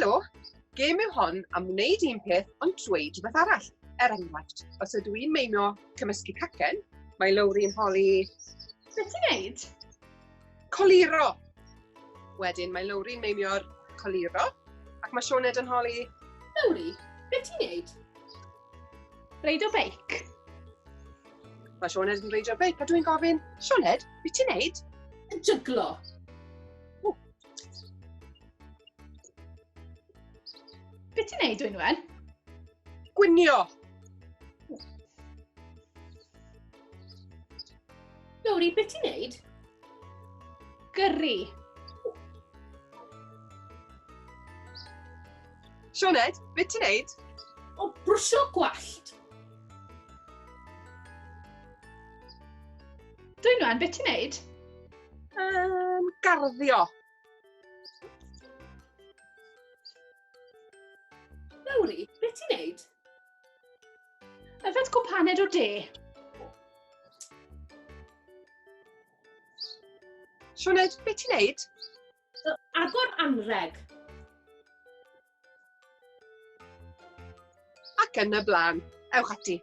Helo, gêm yw hon am wneud un peth ond dweud rhywbeth arall. Enghraifft, os ydw i'n meino cymysgu cacen, mae Lowri'n holi... Beth ti'n neud? Coliro. Wedyn mae Lowri'n meinio'r coliro, ac mae Sioned yn holi... Lowri, beth ti'n neud? Reidio beic. Mae Sioned yn reidio beic, a dwi'n gofyn, Sioned, beth ti'n neud? Jyglo. Beth ti'n neud, Dwynwen? Gwynio. Lowri, beth ti'n neud? Gyrru. Sioned, beth ti'n neud? O, brwsio gwallt. Dwynwen, beth ti'n neud? Garddio. Lowri, beth ti'n neud? Yfed cwpaned o de. Sioned, beth ti'n neud? Agor anreg. Ac yn y blaen. Ewch ati.